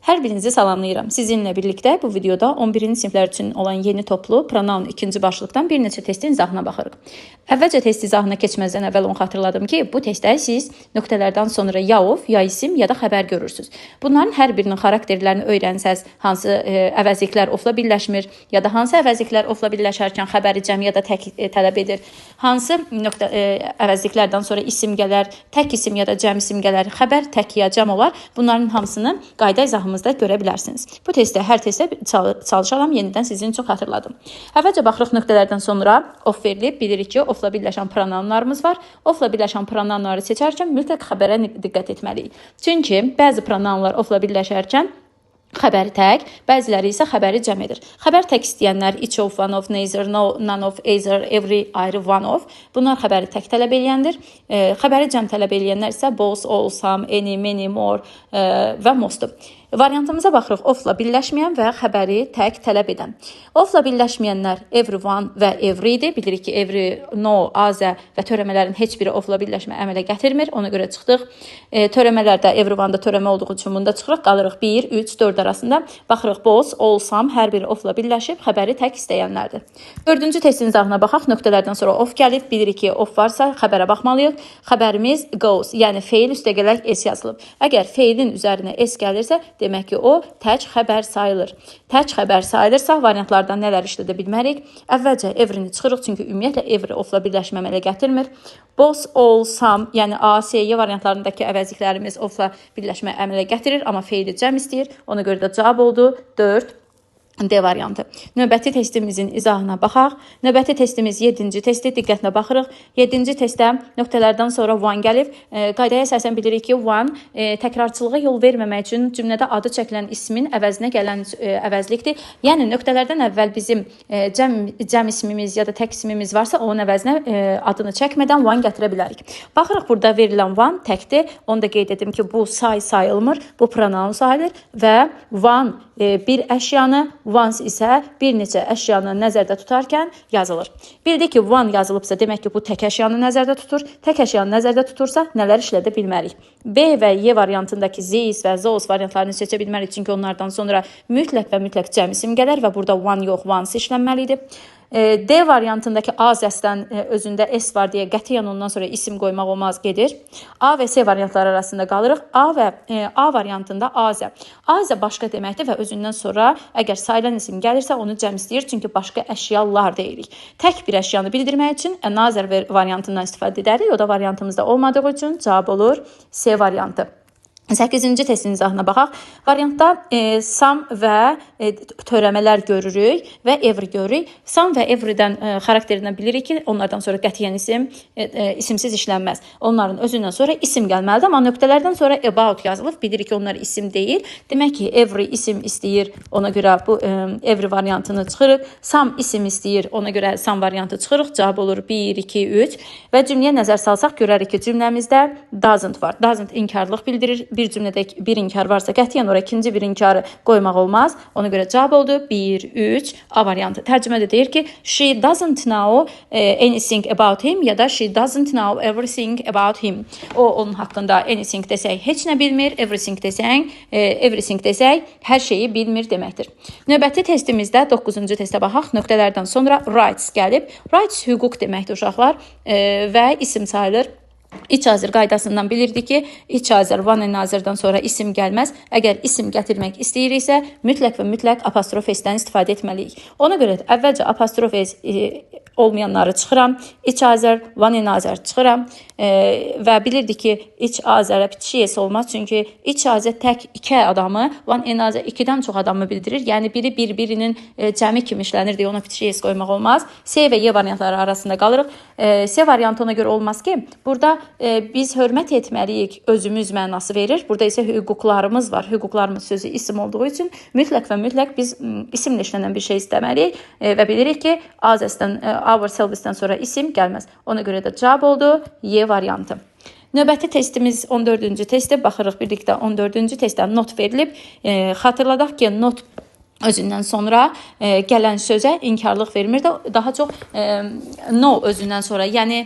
Hər birinizi salamlayıram. Sizinlə birlikdə bu videoda 11-ci siniflər üçün olan yeni toplu pronoun ikinci başlıqdan bir neçə testin izahına baxırıq. Əvvəlcə test izahına keçməzdən əvvəl onu xatırladım ki, bu testdə siz nöqtələrdən sonra ya of, ya isim, ya da xəbər görürsünüz. Bunların hər birinin xarakterlərini öyrənsəz, hansı əvəzliklər ofla birləşmir, ya da hansı əvəzliklər ofla birləşərkən xəbəri cəm ya da tək tələb edir, hansı əvəzliklərdən sonra isim gələr, tək isim ya da cəm isim gələr, xəbər tək ya cəm olar. Bunların hamısını qayda izahımızda görə bilərsiniz. Bu testdə hər testdə çalışaram, yenidən sizin üçün xatırladım. Əvvəlcə baxırıq nöqtələrdən sonra of verilib, bilirik ki, ofla birləşən pronounlarımız var. Ofla birləşən pronounları seçərkən mütləq xəbərə diqqət etməliyik. Çünki bəzi pronounlar ofla birləşərkən xəbəri tək, bəziləri isə xəbəri cəm edir. Xəbər tək istəyənlər each of, one of, neither, no, none of, either, every, ayrı, one of. Bunlar xəbəri tək tələb eləyəndir. Xəbəri cəm tələb eləyənlər isə both, all, some, any, many, more və most. Variantımıza baxırıq ofla birləşməyən və xəbəri tək tələb edən. Ofla birləşməyənlər everyone və every idi. Bilirik ki, every, no, azə və törəmələrin heç biri ofla birləşmə əmələ gətirmir. Ona görə çıxdıq. Törəmələrdə everyone-da törəmə olduğu üçün bunda çıxırıq. Qalırıq 1, 3, 4 arasında. Baxırıq both, all, some hər biri ofla birləşib xəbəri tək istəyənlərdir. Dördüncü testin izahına baxaq. Nöqtələrdən sonra of gəlib. Bilirik ki, of varsa xəbərə baxmalıyıq. Xəbərimiz goes, yəni feil üstəgələk s yazılıb. Əgər feilin üzərinə s gəlirsə, demək ki, o tək xəbər sayılır. Tək xəbər sayılırsa, variantlardan nələr işlədə bilmərik? Əvvəlcə every-ni çıxırıq, çünki ümumiyyətlə every ofla birləşmə əmələ gətirmir. Both, all, some, yəni A, S, Y variantlarındakı əvəzliklərimiz ofla birləşmə əmələ gətirir, amma feili cəm istəyir. Ona görə də cavab oldu 4. D variantı. Növbəti testimizin izahına baxaq. Növbəti testimiz 7-ci testi, diqqətlə baxırıq. 7-ci testdə nöqtələrdən sonra one gəlib. Qaydaya əsasən bilirik ki, one təkrarçılığa yol verməmək üçün cümlədə adı çəkilən ismin əvəzinə gələn əvəzlikdir. Yəni nöqtələrdən əvvəl bizim cəm ismimiz ya da tək ismimiz varsa, onun əvəzinə adını çəkmədən one gətirə bilərik. Baxırıq, burada verilən one təkdir. Onu da qeyd edim ki, bu sayılmır, bu pronoun sayılır və one bir əşyanı, once isə bir neçə əşyanı nəzərdə tutarkən yazılır. Bildik ki, one yazılıbsa, demək ki, bu tək əşyanı nəzərdə tutur. Tək əşyanı nəzərdə tutursa, nələr işlədə bilmərik? B və Y variantındakı these və those variantlarını seçə bilmərik, çünki onlardan sonra mütləq və mütləq cəm isim gələr və burada one yox, once işlənməlidir. D variantındakı A səsdən özündə S var deyə qətiyyən ondan sonra isim qoymaq olmaz, gedir. A və S variantları arasında qalırıq. A variantında azə. Azə başqa deməkdir və özündən sonra əgər sayılan isim gəlirsə onu cəm istəyir, çünki başqa əşyalar deyirik. Tək bir əşyanı bildirmək üçün another variantından istifadə edərik. O da variantımızda olmadığı üçün cavab olur C variantı. 8-ci testin izahına baxaq. Variantda some və törəmələr görürük və every görürük. Some və everydən xarakterindən bilirik ki, onlardan sonra qətiyyən isimsiz işlənməz. Onların özündən sonra isim gəlməlidir, amma nöqtələrdən sonra about yazılıb. Bilirik ki, onlar isim deyil. Demək ki, every isim istəyir, ona görə bu every variantını çıxırıq. Some isim istəyir, ona görə some variantı çıxırıq. Cavab olur 1, 2, 3 və cümləyə nəzər salsaq görərik ki, cümləmizdə doesn't var. Doesn't inkarlıq bildirir. Bir cümlədə bir inkar varsa, qətiyyən ora ikinci bir inkarı qoymaq olmaz. Ona görə cavab oldu 1, 3, A variantı. Tərcümədə deyir ki, she doesn't know anything about him ya da she doesn't know everything about him. O, onun haqqında anything desək heç nə bilmir, everything desək hər şeyi bilmir deməkdir. Növbəti testimizdə 9-cu testə baxaq. Nöqtələrdən sonra rights gəlib. Rights hüquq deməkdir uşaqlar və isim sayılır. İç azır qaydasından bilirdik ki, iç azır one nazirdən sonra isim gəlməz. Əgər isim gətirmək istəyiriksə, mütləq və mütləq apostrof s-dən istifadə etməliyik. Ona görə apostof apostrof s olmayanları çıxıram. İç azır, one nazir çıxıram və bilirdik ki, iç azərə bitişik s olmaz. Çünki iç azər tək iki adamı, one nazir ikidən çox adamı bildirir. Yəni biri bir-birinin cəmi kimi işlənir deyə ona bitişik s qoymaq olmaz. C və Y variantları arasında qalırıq. C variantı ona görə olmaz ki, burada biz hörmət etməliyik özümüz mənası verir. Burada isə hüquqlarımız var. Hüquqlarımız sözü isim olduğu üçün mütləq və mütləq biz isimlə işlənən bir şey istəməliyik və bilirik ki, ourselves-dən sonra isim gəlməz. Ona görə də cavab oldu Y variantı. Növbəti testimiz 14-cü testdir. Baxırıq birlikdə 14-cü testdə not verilib. Xatırladaq ki, not özündən sonra gələn sözə inkarlıq vermir də, daha çox no özündən sonra, yəni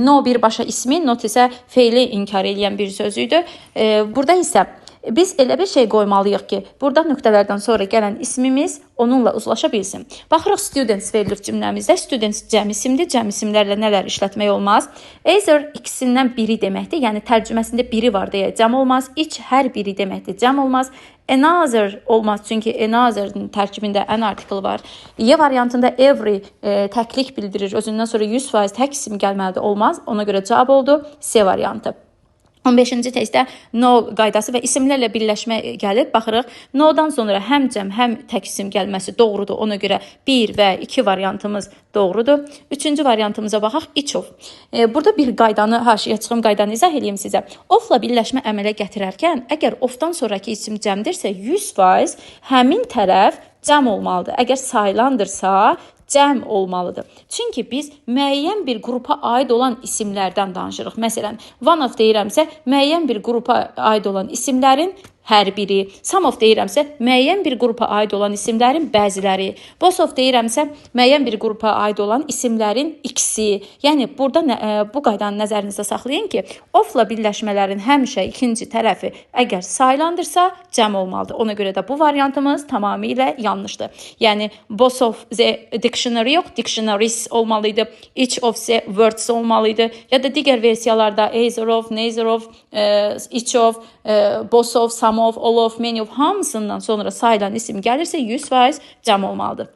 no birbaşa ismi, not isə feili inkar edən bir sözüdür. Burada isə Biz elə bir şey qoymalıyıq ki, burada nöqtələrdən sonra gələn ismimiz onunla uzlaşa bilsin. Baxırıq students verilir cümləmizdə. Students cəm isimdir. Cəm isimlərlə nələr işlətmək olmaz? Either ikisindən biri deməkdir. Yəni tərcüməsində biri var deyə cəm olmaz. Each hər biri deməkdir. Cəm olmaz. Another olmaz, çünki another'ın tərkibində an article var. Y variantında every təklik bildirir. Özündən sonra 100% tək isim gəlməlidir, olmaz. Ona görə cavab oldu C variantı. 15-ci testdə no qaydası və isimlərlə birləşmə gəlir. Baxırıq, no-dan sonra həm cəm, həm tək isim gəlməsi doğrudur. Ona görə 1 və 2 variantımız doğrudur. Üçüncü variantımıza baxaq, each of. Burada bir qaydanı, haşiyə çıxım qaydanı izah edeyim sizə. Of-la birləşmə əmələ gətirərkən, əgər of-dan sonraki isim cəmdirsə, 100% həmin tərəf cəm olmalıdır. Əgər sayılandırsa, cəm olmalıdır. Çünki biz müəyyən bir qrupa aid olan isimlərdən danışırıq. Məsələn, one of deyirəmsə, müəyyən bir qrupa aid olan isimlərin hər biri. Some of deyirəmsə, müəyyən bir qrupa aid olan isimlərin bəziləri. Both of deyirəmsə, müəyyən bir qrupa aid olan isimlərin ikisi. Yəni, burada bu qaydanı nəzərinizdə saxlayın ki, of-la birləşmələrin həmişə ikinci tərəfi əgər sayılandırsa, cəm olmalıdır. Ona görə də bu variantımız tamamilə yanlışdır. Yəni, both of the dictionary yox, dictionaries olmalıydı. Each of the words olmalıydı. Ya da digər versiyalarda either of, neither of, each of, both of, some of, all of, many of hamısından sonra sayılan isim gəlirsə 100% cəm olmalıdır.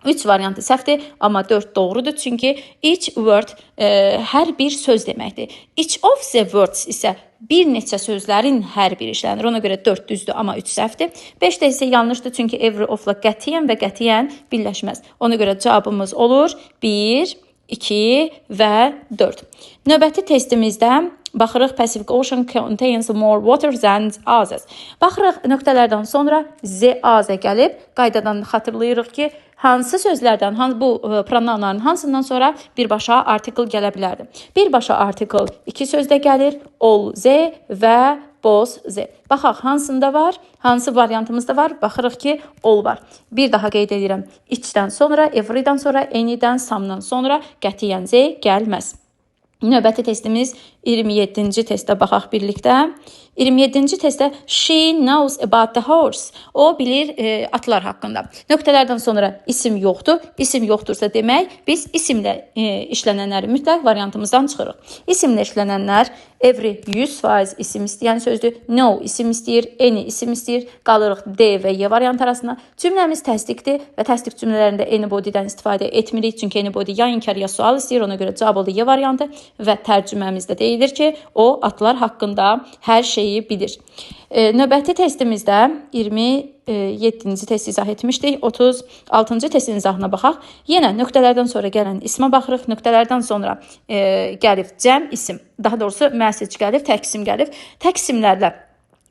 3 variantı səhvdir, amma 4 doğrudur. Çünki each word hər bir söz deməkdir. Each of the words isə bir neçə sözlərin hər biri işlənir. Ona görə 4 düzdür, amma 3 səhvdir. 5 də isə yanlışdır, çünki every of-la qətiyyən və qətiyyən birləşməz. Ona görə cavabımız olur 1, 2 və 4. Növbəti testimizdə baxırıq, Pacific Ocean contains more water than others. Baxırıq, nöqtələrdən sonra z-az gəlib. Qaydadan xatırlayırıq ki, hansı sözlərdən, bu pronounların hansından sonra birbaşa article gələ bilərdi. Birbaşa article 2 sözdə gəlir, all z və both z. Baxaq, hansında var, hansı variantımızda var? Baxırıq ki, all var. Bir daha qeyd edirəm, each-dən sonra, every-dən sonra, any-dən, some-dan sonra qətiyyən z gəlməz. Növbəti testimiz 27-ci testə baxaq birlikdə. 27-ci testdə she knows about the horse. O bilir atlar haqqında. Nöqtələrdən sonra isim yoxdur. İsim yoxdursa demək, biz isimlə işlənənləri mütləq variantımızdan çıxırıq. İsimlə işlənənlər every 100% isim istəyən sözdür. No isim istəyir, any isim istəyir. Qalırıq D və Y variant arasında. Cümləmiz təsdiqdir və təsdiq cümlələrində anybody'dən istifadə etmirik. Çünki anybody ya inkar ya sual istəyir. Ona görə cavab oldu Y variantı və tərcüməmizdə deyilir ki, o atlar haqqında hər şeyi bilir. Növbəti testimizdə 27-ci testi izah etmişdik. 36-cı testin izahına baxaq. Yenə nöqtələrdən sonra gələn ismə baxırıq. Nöqtələrdən sonra gəlib cəm isim. Daha doğrusu message gəlib, tək isim gəlib. Tək isimlərlə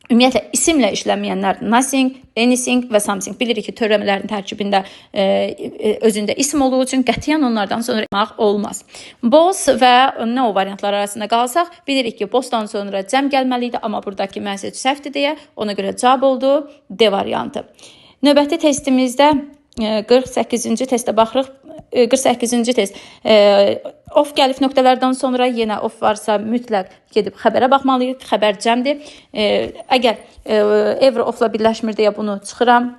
ümumiyyətlə, isimlə işlənməyənlər nothing, anything və something. Bilirik ki, törəmələrin tərkibində özündə isim olduğu üçün qətiyyən onlardan sonra yapmaq olmaz. Both və no variantlar arasında qalsaq, bilirik ki, bothdan sonra cəm gəlməliydi, amma buradakı message səhvdir deyə, ona görə cavab oldu D variantı. Növbəti testimizdə 48-ci testə baxırıq. 48-ci test. Of gəlib nöqtələrdən sonra yenə of varsa mütləq gedib xəbərə baxmalıyıq. Xəbər cəmdir. Əgər every of-la birləşmir deyə bunu çıxıram.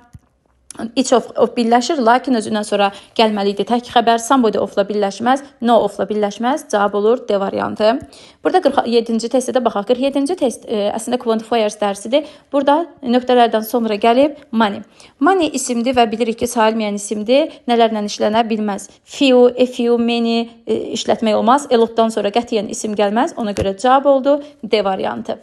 Each of birləşir, lakin özündən sonra gəlməliydi tək xəbər. Somebody of-la birləşməz, no of-la birləşməz. Cavab olur D variantı. Burada 47-ci testə də baxaq. 47-ci test əslində quantifiers dərsidir. Burada nöqtələrdən sonra gəlib money. Money isimdir və bilirik ki, sayılmayan isimdir. Nələrlə işlənə bilməz. Few, a few, many işlətmək olmaz. A lot-dan sonra qətiyyən isim gəlməz. Ona görə cavab oldu D variantı.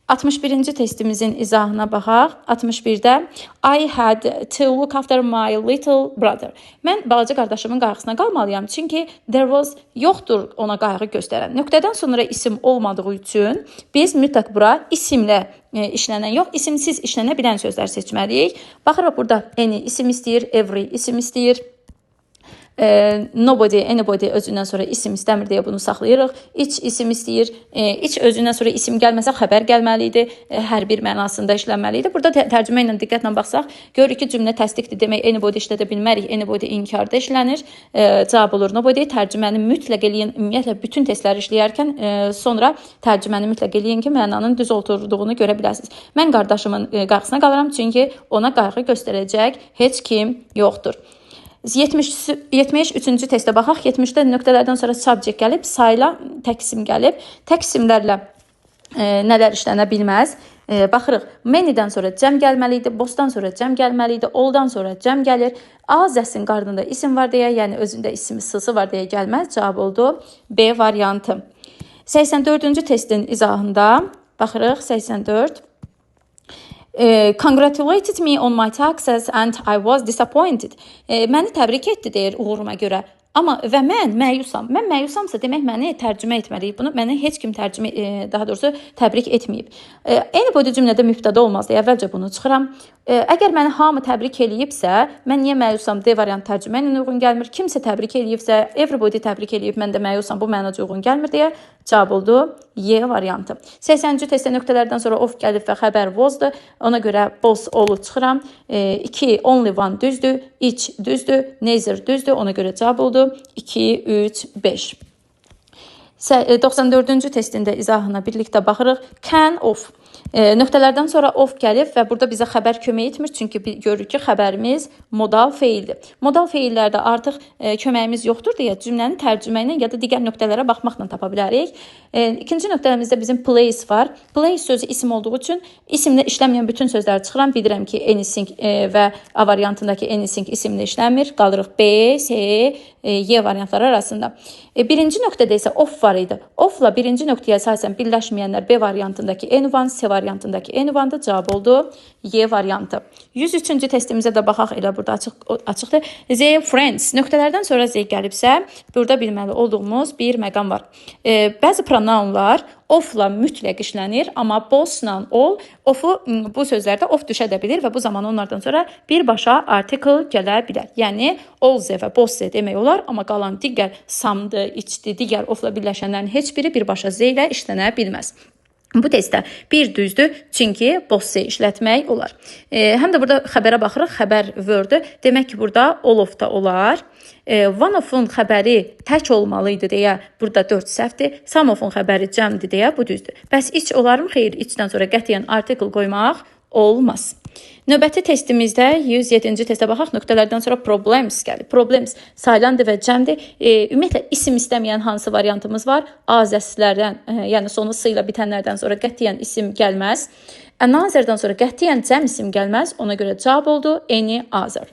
61-ci testimizin izahına baxaq. 61-də I had to look after my little brother. Mən balaca qardaşımın qayğısına qalmalıyam. Çünki there was yoxdur ona qayğı göstərən. Nöqtədən sonra isim olmadığı üçün biz mütləq bura isimlə işlənən yox, isimsiz işlənə bilən sözlər seçməliyik. Baxırıq burada any isim istəyir, every isim istəyir. Nobody, anybody özündən sonra isim istəmir deyə bunu saxlayırıq. Each isim istəyir. Each özündən sonra isim gəlməsə xəbər gəlməli idi. Hər bir mənasında işlənməli idi. Burada tərcümə ilə diqqətlə baxsaq, görürük ki, cümlə təsdiqdir. Demək, anybody işlədə bilmərik. Anybody inkarda işlənir. Cavab olur nobody. Tərcüməni mütləq eləyin. Ümumiyyətlə, bütün testləri işləyərkən sonra tərcüməni mütləq eləyin ki, mənanın düz oturduğunu görə biləsiniz. Mən qardaşımın qayğısına qalıram, çünki ona qayğı göstərəcək heç kim yoxdur. 73-cü testə baxaq. 70-də nöqtələrdən sonra subject gəlib, sayla təqsim gəlib. Təqsimlərlə nələr işlənə bilməz? Baxırıq, manydən sonra cəm gəlməli idi, bossdan sonra cəm gəlməli idi, alldan sonra cəm gəlir. A zəsinin qarşısında isim var deyə, yəni özündə ismi sısı var deyə gəlməz. Cavab oldu B variantı. 84-cü testin izahında baxırıq, 84. Congratulated me on my taxes and I was disappointed. Məni təbrik etdi deyir uğuruma görə. Amma və mən məyusam. Mən məyusamsa demək məni tərcümə etməliyik. Bunu mənə heç kim daha doğrusu təbrik etməyib. Anybody cümlədə mübtəda olmaz deyə əvvəlcə bunu çıxıram. Əgər məni hamı təbrik eləyibsə, mən niyə məyusam? D variant tərcümə ilə uyğun gəlmir. Kimsə təbrik eləyibsə, everybody təbrik eləyib, mən də məyusam, bu mənaca uyğun gəlmir deyə cavab oldu Y variantı. 80-ci testdə nöqtələrdən sonra of gəlib və xəbər was-dur. Ona görə boss olub çıxıram. 2 only one düzdür, each düzdür, neither düzdür. Ona görə cavab oldu 2, 3, 5. 94-cü testində izahına birlikdə baxırıq. Can of. Nöqtələrdən sonra of gəlib və burada bizə xəbər kömək etmir. Çünki görürük ki, xəbərimiz modal feildir. Modal feillərdə artıq köməyimiz yoxdur deyə cümləni tərcümə ilə ya da digər nöqtələrə baxmaqla tapa bilərik. İkinci nöqtələrimizdə bizim place var. Place sözü isim olduğu üçün isimlə işləməyən bütün sözləri çıxıram. Bildirəm ki, anything və A variantındakı anything isimlə işləmir. Qalırıq B, C, Y variantları arasında. Birinci nöqtədə isə of var idi. Ofla birinci nöqtəyə əsasən birləşməyənlər B variantındakı N1, C variantındakı N1-dır. Cavab oldu Y variantı. 103-cü testimizə də baxaq, elə burada açıqdır. Their friends. Nöqtələrdən sonra Z gəlibsə, burada bilməli olduğumuz bir məqam var. Bəzi pronounlar ofla mütləq işlənir, amma bossla ol, ofu bu sözlərdə of düşə də bilir və bu zaman onlardan sonra birbaşa article gələ bilər. Yəni all-z və boss-z demək olar, amma qalan digər samdı, içdi, digər ofla birləşənlərin heç biri birbaşa z ilə işlənə bilməz. Bu testdə bir düzdür, çünki boss-z işlətmək olar. Həm də burada xəbərə baxırıq, xəbər word-dur. Demək ki, burada all of da olar. One of-un xəbəri tək olmalı idi deyə burada 4 səhvdir. Some of-un xəbəri cəmdir deyə bu düzdür. Bəs iç olarmı? Xeyr, içdən sonra qətiyyən article qoymaq olmaz. Növbəti testimizdə 107-ci testə baxaq. Nöqtələrdən sonra problems gəlir. Problems saylandır və cəmdir. Ümumiyyətlə isim istəməyən hansı variantımız var? A zəsilərdən, yəni sonu s ilə bitənlərdən sonra qətiyyən isim gəlməz. Another'dan sonra qətiyyən cəm isim gəlməz. Ona görə cavab oldu any other.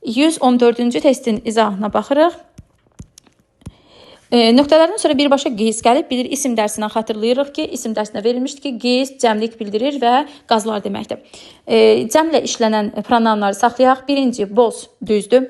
114-cü testin izahına baxırıq. Nöqtələrdən sonra birbaşa qeys gəlib, bilir isim dərsindən xatırlayırıq ki, isim dərsinə verilmişdir ki, qeys cəmlik bildirir və qazlar deməkdir. Cəmlə işlənən pronounları saxlayaq. Birinci boss düzdür,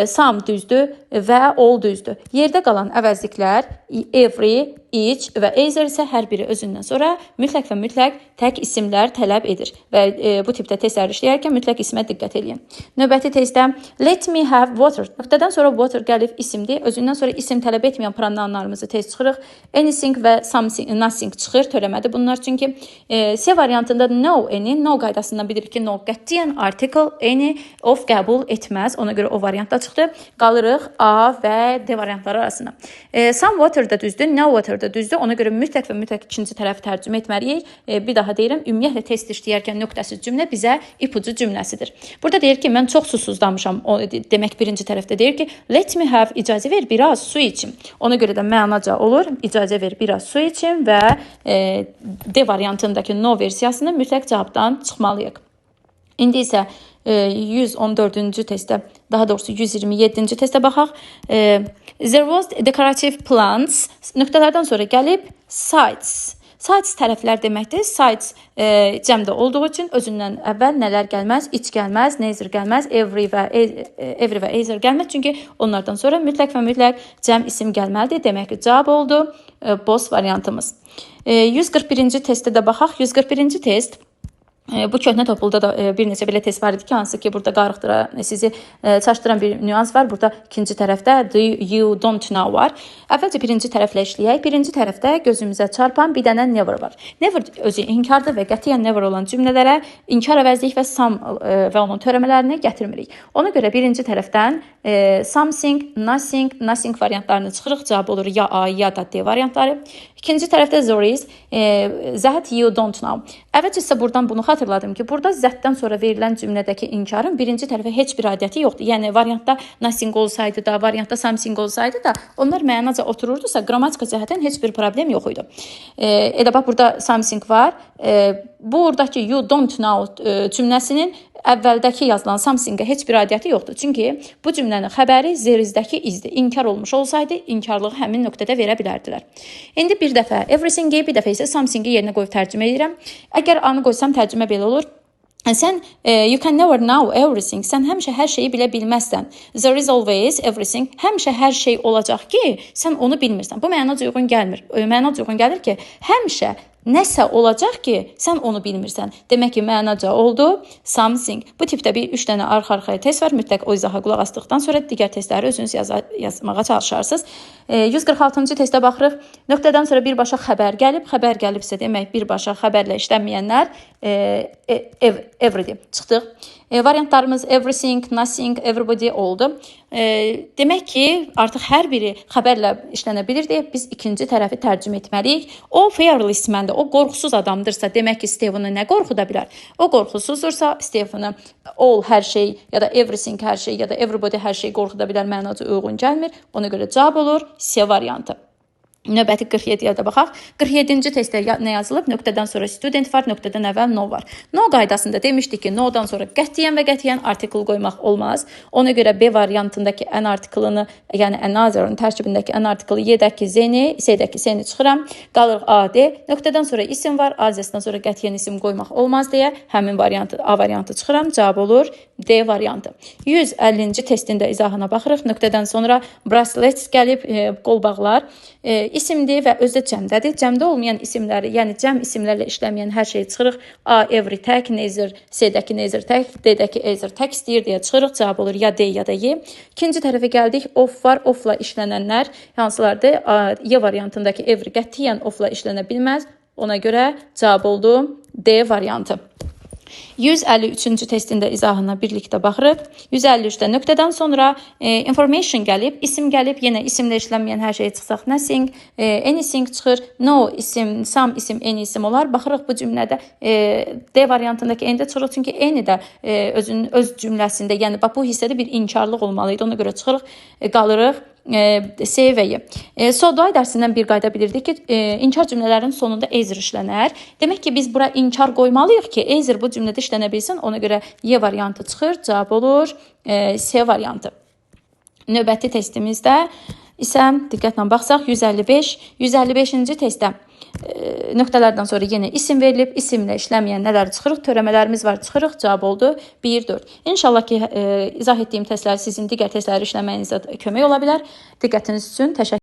some düzdür və all düzdür. Yerdə qalan əvəzliklər every, each və either isə hər biri özündən sonra mütləq və mütləq tək isimlər tələb edir. Və bu tipdə testlər işləyərkən mütləq ismə diqqət edin. Növbəti testdə let me have water. Nöqtədən sonra water gəlib isimdir. Özündən sonra isim tələb etməyən pronounlarımızı tez çıxırıq. Anything və something, nothing çıxır. Törəmədi bunlar çünki. C variantında no, any, no qaydasından bilirik ki, no qətiyyən article, any of qəbul etməz. Ona görə o variantda çıxdı. Qalırıq A və D variantları arasında. Some water da düzdür, no water da düzdür. Ona görə mütləq və mütləq ikinci tərəfi tərcümə etməliyik. Bir daha deyirəm, ümumiyyətlə test işləyərkən nöqtəsiz cümlə bizə ipucu cümləsidir. Burada deyir ki, mən çox susuzdamışam. Demək birinci tərəfdə deyir ki, let me have, icazə ver, biraz su içim. Ona görə də mənaca olur, icazə ver, biraz su içim və D variantındakı no versiyasını mütləq cavabdan çıxmalıyıq. İndi isə 114-cü testə, daha doğrusu 127-ci testə baxaq. There was decorative plants. Nöqtələrdən sonra gəlib sides. Sides tərəflər deməkdir. Sides cəmdə olduğu üçün özündən əvvəl nələr gəlməz? İç gəlməz, neither gəlməz, every və either gəlməz. Çünki onlardan sonra mütləq və mütləq cəm isim gəlməlidir. Demək ki, cavab oldu boss variantımız. 141-ci testə də baxaq. 141-ci test Bu köhnə topulda da bir neçə belə test var idi ki, hansı ki burada qarışdıran, sizi çaşdıran bir nüans var. Burada ikinci tərəfdə do you don't know var. Əvvəlcə birinci tərəflə işləyək. Birinci tərəfdə gözümüzə çarpan bir dənə never var. Never özü inkardır və qətiyyən never olan cümlələrə inkar əvəzlik və some və onun törəmələrini gətirmirik. Ona görə birinci tərəfdən something, nothing variantlarını çıxırıq. Cavab olur ya A, ya da D variantları. İkinci tərəfdə there is, that you don't know. Əvvəlcə isə buradan bunu xatırladım ki, burada zətdən sonra verilən cümlədəki inkarın birinci tərəfə heç bir aidiyyəti yoxdur. Yəni variantda nothing olsaydı da, variantda something olsaydı da, onlar mənaca otururdusa, qrammatika cəhətdən heç bir problem yox idi. Elə bax burada something var. Buradakı you don't know cümləsinin əvvəldəki yazılan something-ə heç bir aidiyyəti yoxdur. Çünki bu cümlənin xəbəri there-isdəki izdir. İnkar olmuş olsaydı, inkarlığı həmin nöqtədə verə bilərdilər. İndi bir dəfə everything-i, bir dəfə isə something-i yerinə qoyub tərcümə edirəm. Əgər A-nı qoysam tərcümə belə olur. Sən you can never know everything. Sən həmişə hər şeyi bilə bilməzsən. There is always everything. Həmişə hər şey olacaq ki, sən onu bilmirsən. Bu mənaca uyğun gəlmir. Mənaca uyğun gəlir ki, həmişə nəsə olacaq ki, sən onu bilmirsən. Demək ki, mənaca oldu something. Bu tipdə bir 3 dənə arxa-arxaya test var. Mütləq o izaha qulaq asdıqdan sonra digər testləri özünüz yazmağa çalışarsınız. 146-cı testə baxırıq. Nöqtədən sonra birbaşa xəbər gəlib. Xəbər gəlibsə demək birbaşa xəbərlə işlənməyənlər everyday çıxdıq. Variantlarımız everything, nothing, everybody oldu. Demək ki, artıq hər biri xəbərlə işlənə bilirdi. Biz ikinci tərəfi tərcümə etməliyik. O fearless məndir, o qorxusuz adamdırsa, demək ki, Stephen-ı nə qorxuda bilər? O qorxusuzdursa, Stephen-ı all hər şey ya da everything hər şey ya da everybody hər şey qorxuda bilər mənaca uyğun gəlmir. Ona görə cavab olur C variantı. Növbəti 47-yə də baxaq. 47-ci testdə nə yazılıb? Nöqtədən sonra student var, nöqtədən əvvəl no var. No qaydasında demişdik ki, no-dan sonra qətiyyən və qətiyyən artikel qoymaq olmaz. Ona görə B variantındakı ən artikelini, yəni another-ın tərkibindəki ən artikeli Y-dəki Z-ni, C-dəki S-ni çıxıram. Qalır A, D. Nöqtədən sonra isim var, A-zəsindən sonra qətiyyən isim qoymaq olmaz deyə həmin variantı, A variantı çıxıram. Cavab olur D variantı. 150-ci testin də izahına baxırıq. Nöqtədən sonra bracelets gəlib, qolbağlar. İsimdir və özü cəmdədir. Cəmdə olmayan isimləri, yəni cəm isimlərlə işləməyən hər şeyi çıxırıq. A, every tək, neither, C-dəki neither tək, D-dəki either tək istəyir deyə çıxırıq. Cavab olur ya D ya da Y. İkinci tərəfə gəldik. Off var. Offla işlənənlər hansılardır? Y variantındakı every qətiyyən offla işlənə bilməz. Ona görə cavab oldu D variantı. 153-cü testində izahına birlikdə baxırıq. 153-də nöqtədən sonra information gəlib, isim gəlib, yenə isimlə işlənməyən hər şey çıxsaq nothing, anything çıxır, no isim, some isim, any isim olar. Baxırıq bu cümlədə D variantındakı n-də çıxırıq, çünki n də özünün öz cümləsində, yəni bu hissədə bir inkarlıq olmalıydı. Ona görə çıxırıq, qalırıq C və Y. Soday dərsindən bir qayda bilirdik ki, inkar cümlələrin sonunda either işlənər. Demək ki, biz bura inkar qoymalıyıq ki, either bu cümlədə işlənə bilsin. Ona görə Y variantı çıxır, cavab olur C variantı. Növbəti testimizdə isə diqqətlə baxsaq 155-ci testdə nöqtələrdən sonra yenə isim verilib, isimlə işləməyən nələr çıxırıq, törəmələrimiz var, çıxırıq, cavab oldu 1-4. İnşallah ki, izah etdiyim testlər sizin digər testləri işləməyinizdə kömək ola bilər. Diqqətiniz üçün təşəkkür.